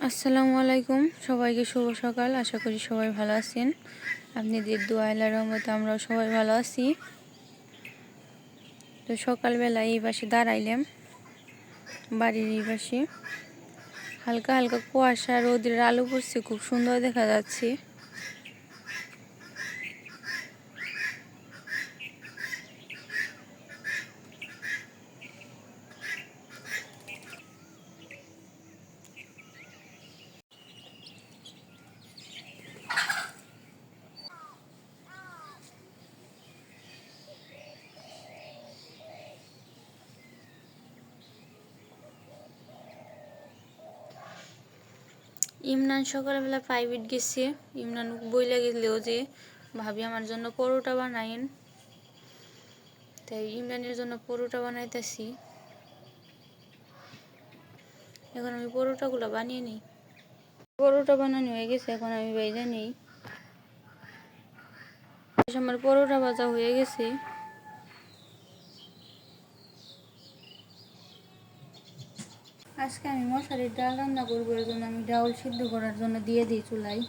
আসসালামু আলাইকুম, সবাইকে শুভ সকাল। আশা করি সবাই ভালো আছেন। আপনাদের দোয়া আল্লাহর রহমতে আমরাও সবাই ভালো আছি। তো সকালবেলা এই পাশে দাঁড়াইলাম, বাড়ির এই পাশে হালকা হালকা কুয়াশা, রোদের আলো পড়ছে, খুব সুন্দর দেখা যাচ্ছে। ইমরান সকালবেলা প্রাইভেট গেছে। ইমরান বইলা গেলেও যে ভাবি আমার জন্য পরোটা বানাইন, তাই ইমরানের জন্য পরোটা বানাইতেছি। এখন আমি পরোটাগুলো বানিয়ে নিই। পরোটা বানানো হয়ে গেছে, এখন আমি বাইরে নিই। আমার পরোটা ভাজা হয়ে গেছে। আজকে আমি মশারির ডাল রান্না করবো, এর জন্য আমি ডাউল সিদ্ধ করার জন্য দিয়ে দিই চুলায়।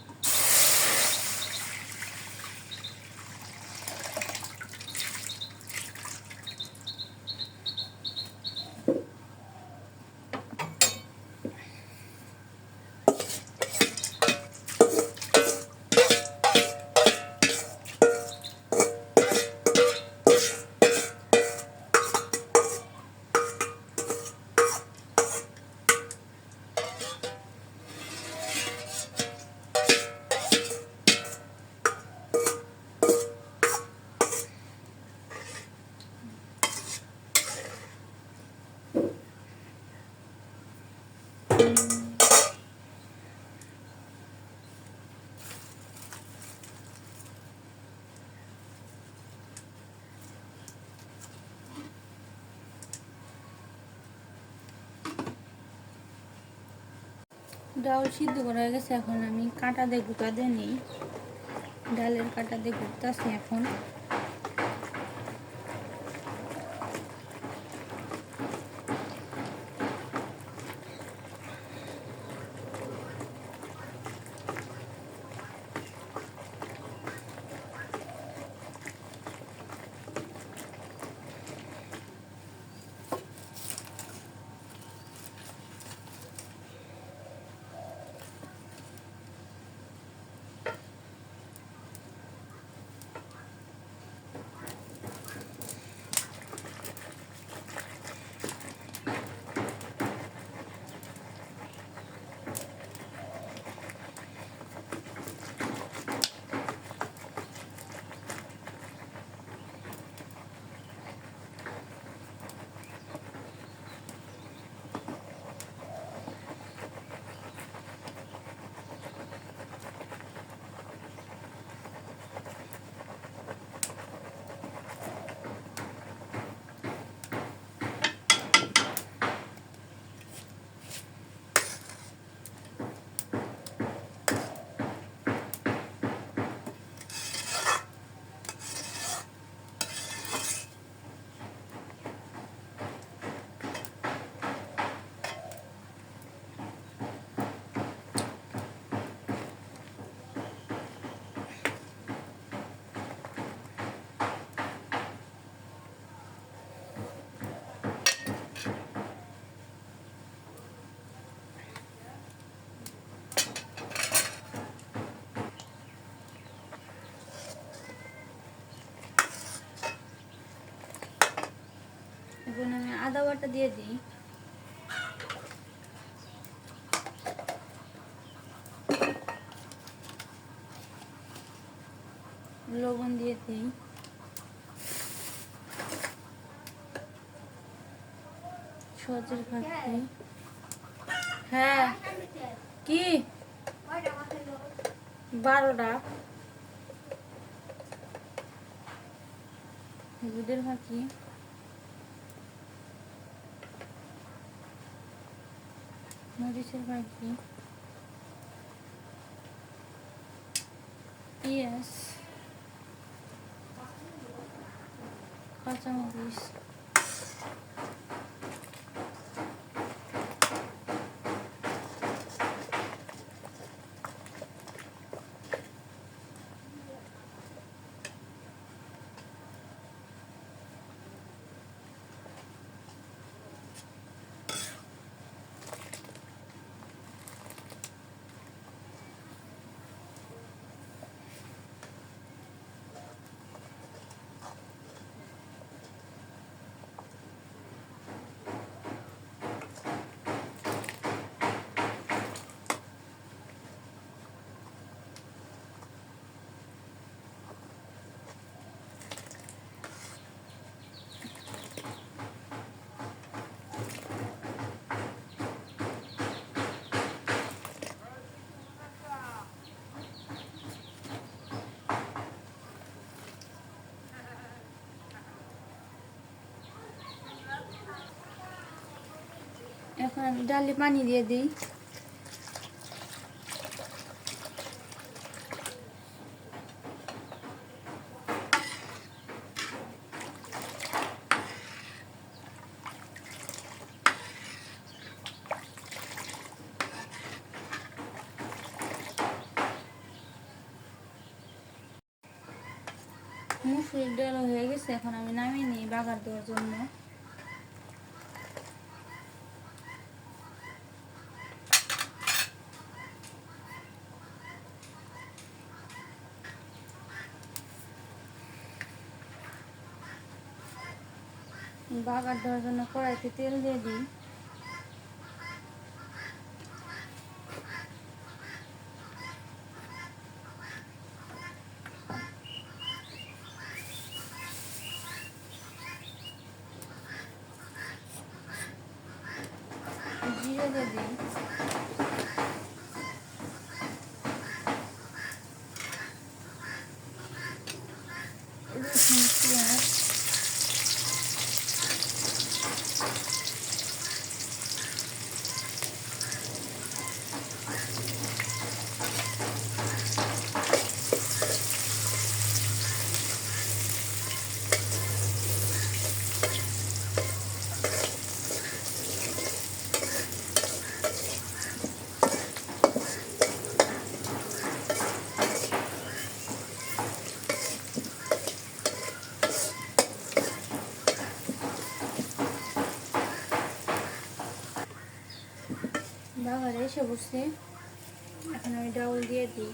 ডাল সিদ্ধ করা হয়ে গেছে, এখন আমি কাঁটা দিয়ে গুঁটা দিয়ে নিই। ডালের কাঁটা দিয়ে গুঁড়তাছি এখন। এখন আমি আদা বাটা দিয়ে দিই। লবণ দিয়ে দিই। সজের ফাঁকি। হ্যাঁ, কি 12টা দুধের ফাঁকি। মরিচের ফাঁকি, পেঁয়াজ, কাঁচামরিচ, এখন আমি ডালে পানি দিয়ে দিই। মুসুরির ডাল হয়ে গেছে, এখন আমি নামিয়ে নিই বাগার দেওয়ার জন্য। বাগার দেওয়ার জন্য কড়াইতে তেল দিয়ে দিই। জিরে দিয়ে দিই। রসুন, পেঁয়াজ, বাগারে এসে বসে, এখন আমি ডাউল দিয়ে দিই।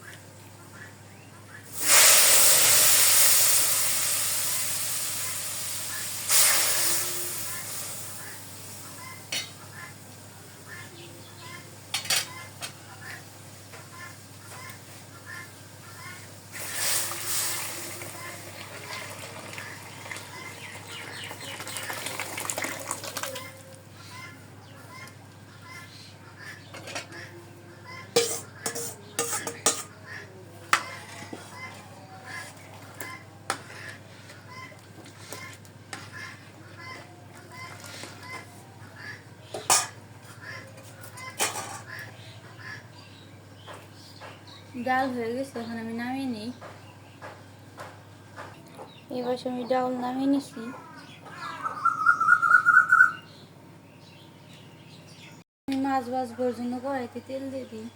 ডাল হয়ে গেছে, এখন আমি নামিয়ে নিই। এবার আমি ডাল নামিয়ে নিছি। আমি মাছ ভাজবার জন্য কড়াইতে তেল দিয়ে দিই।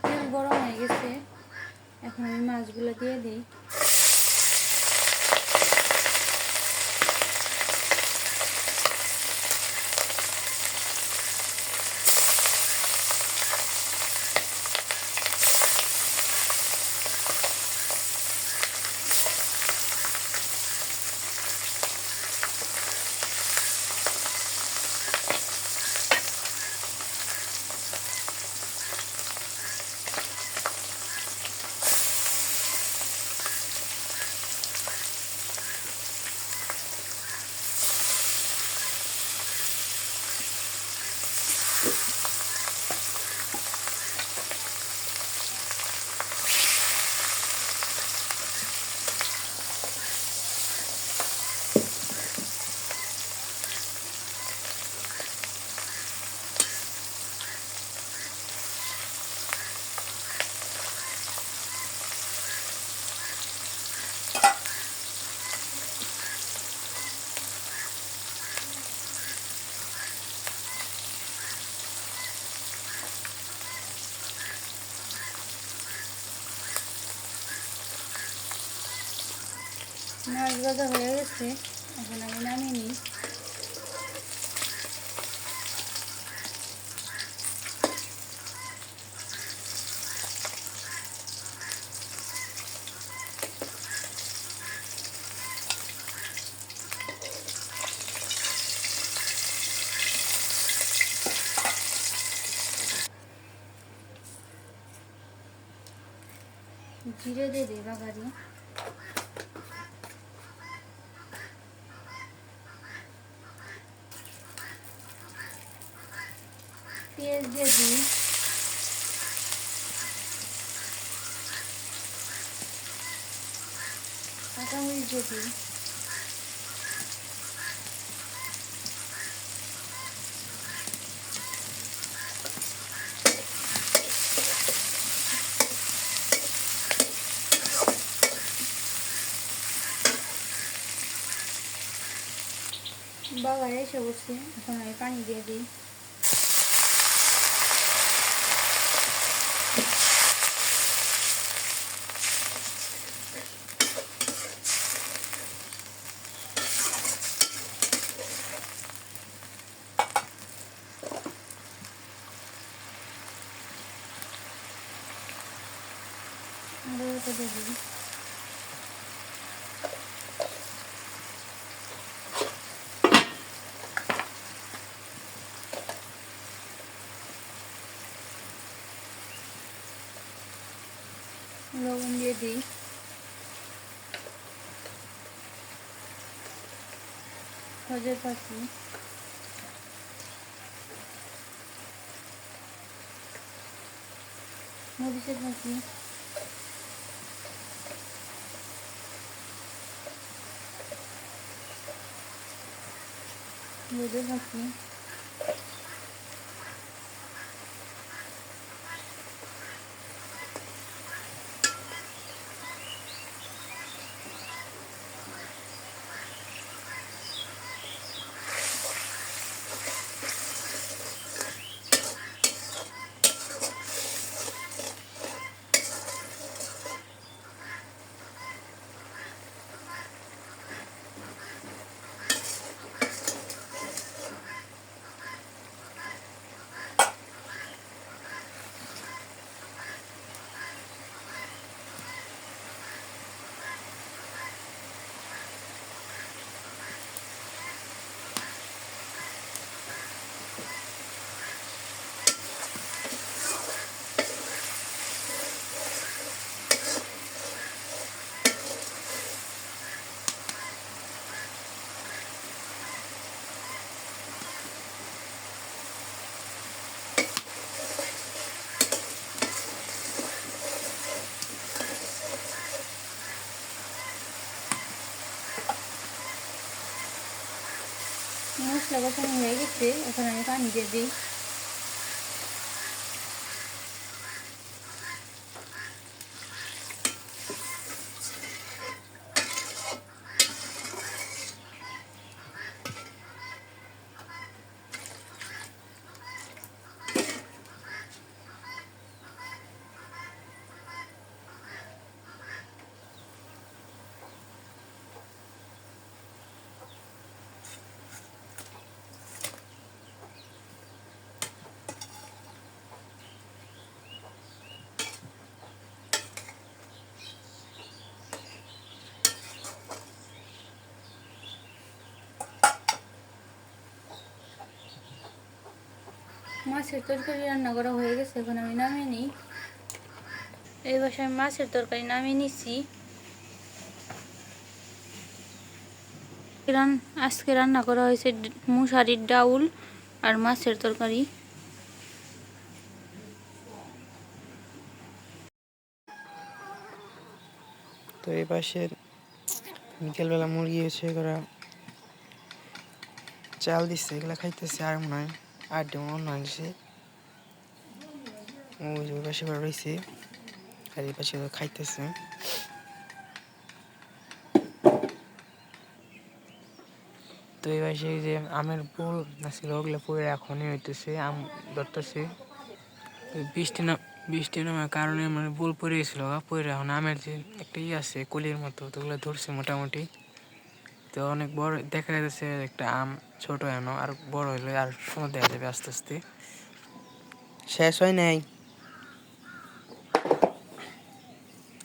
তেল গরম হয়ে গেছে, এখন আমি মাছগুলো দিয়ে দিই। মাছ ভাজা হয়ে গেছে, এখন আমি নামিয়ে নিই। জিরে দিয়ে দিই বাগারি, পেঁয়াজ দিয়ে দিই, কাঁচামরিচ দিয়ে দিই, বাগারে এসে বসছে, এখন আমি পানি দিয়ে দিই। দিয়ে দিই। লবণ দিয়ে দিই, সজের পাখি, মরিচের পাখি, হলুদের পাখি, মশলা কষানো হয়ে গেছে, এখন আমি পানি দিয়ে দিই। মাছের তরকারি রান্না করা হয়ে গেছে, এখন আমি নামিয়ে নিই। এই বাসায় আমি মাছের তরকারি নামিয়ে নিচ্ছি। আজকে রান্না করা হয়েছে মুসারির ডাউল আর মাছের তরকারি। তো এই পাশে বিকেলবেলা মুরগি এসে ওরা চাল দিচ্ছে, এগুলো খাইতেছে। আর মনে হয় আড্ডে অন্য আনছে, ওই পাশে রয়েছে, আর এই পাশে খাইতেছে। তো এই পাশে যে আমের ফুল ছিল, ওগুলো পরে এখনই হইতেছে, আম ধরতেছে। বৃষ্টি বৃষ্টি নামার কারণে মানে বোল পড়ে গেছিল, পড়ে এখন আমের যে একটা আছে কলির মতো, তো ওগুলো ধরছে মোটামুটি। তো অনেক বড় দেখা যাচ্ছে একটা আম, ছোট এনো আর বড় হইলে আর সময় দেখা যাবে আস্তে আস্তে। শেষ হয় নাই,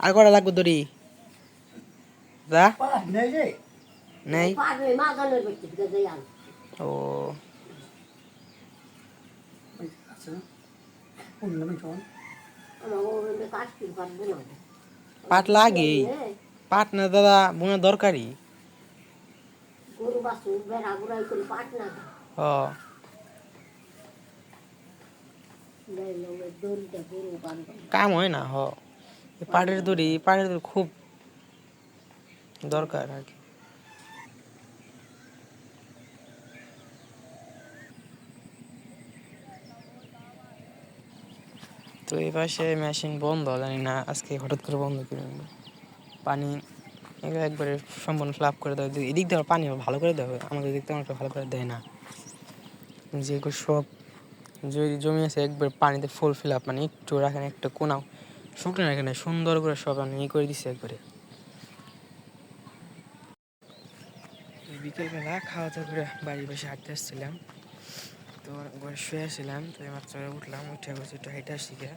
আর কটা লাগবে দড়ি দা নেই। ও পাট লাগে, পাট না দাদা বোনা দরকারি। ও কাম হয় না, পাটের দড়ি খুব দরকার আর কি। তো এই পাশে মেশিন বন্ধ, জানি না আজকে হঠাৎ করে বন্ধ করে দিল। পানি এগুলো একবারে সম্পূর্ণ ফ্লাপ করে দেয়, এদিক দিয়ে পানি ভালো করে দেবে, আমাদের দিক থেকে ভালো করে দেয় না। যেগুলো সব জমি আছে একবার পানিতে ফুল ফিল আপ, মানে একটু রাখেন একটা কোনাও শুকনো রাখে না, সুন্দর করে সব আমি করে দিচ্ছি একবারে। বিকেলবেলা খাওয়া দাওয়া করে বাড়ির পাশে হাঁটতে আসছিলাম, তো ঘরে শুয়ে আসছিলাম, তো মাত্র উঠলাম, উঠে বসে একটু হেঁটে আসছি গিয়ে।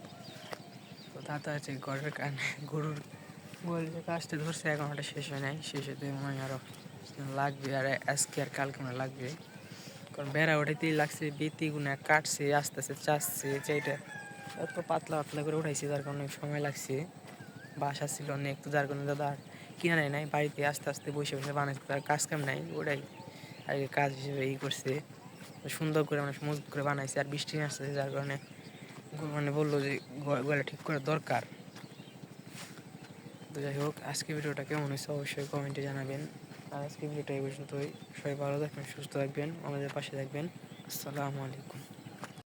তো দাদা আছে ঘরের কারণে গরুর গোয়ালের কাজটা ধরছে, এখন ওটা শেষ হয় নাই, শেষ হতে মনে হয় আরও লাগবে, আর আজকে আর কালকে মনে লাগবে। কারণ বেড়া ওঠাইতেই লাগছে, বেতি গুনা কাটছে, আস্তে আস্তে চাষছে, যেটা এত পাতলা পাতলা করে উঠাইছে, যার কারণে সময় লাগছে। বাসা ছিল অনেক, তো যার কারণে দাদা কিনা নেয় নাই, বাড়িতে আস্তে আস্তে বসে বসে বানাইছে, তার কাজ কাম নাই, ওটাই আগে কাজ হিসেবে করছে। সুন্দর করে মানে মজবুত করে বানাইছে, আর বৃষ্টি আসছে, যার কারণে মানে বললো যে গলা ঠিক করা দরকার। তো যাই হোক, আজকে ভিডিওটা কেমন হয়েছে অবশ্যই কমেন্টে জানাবেন। আর আজকে ভিডিওটা এই পর্যন্তই। সবাই ভালো থাকবেন, সুস্থ থাকবেন, আমাদের পাশে থাকবেন। আসসালামু আলাইকুম।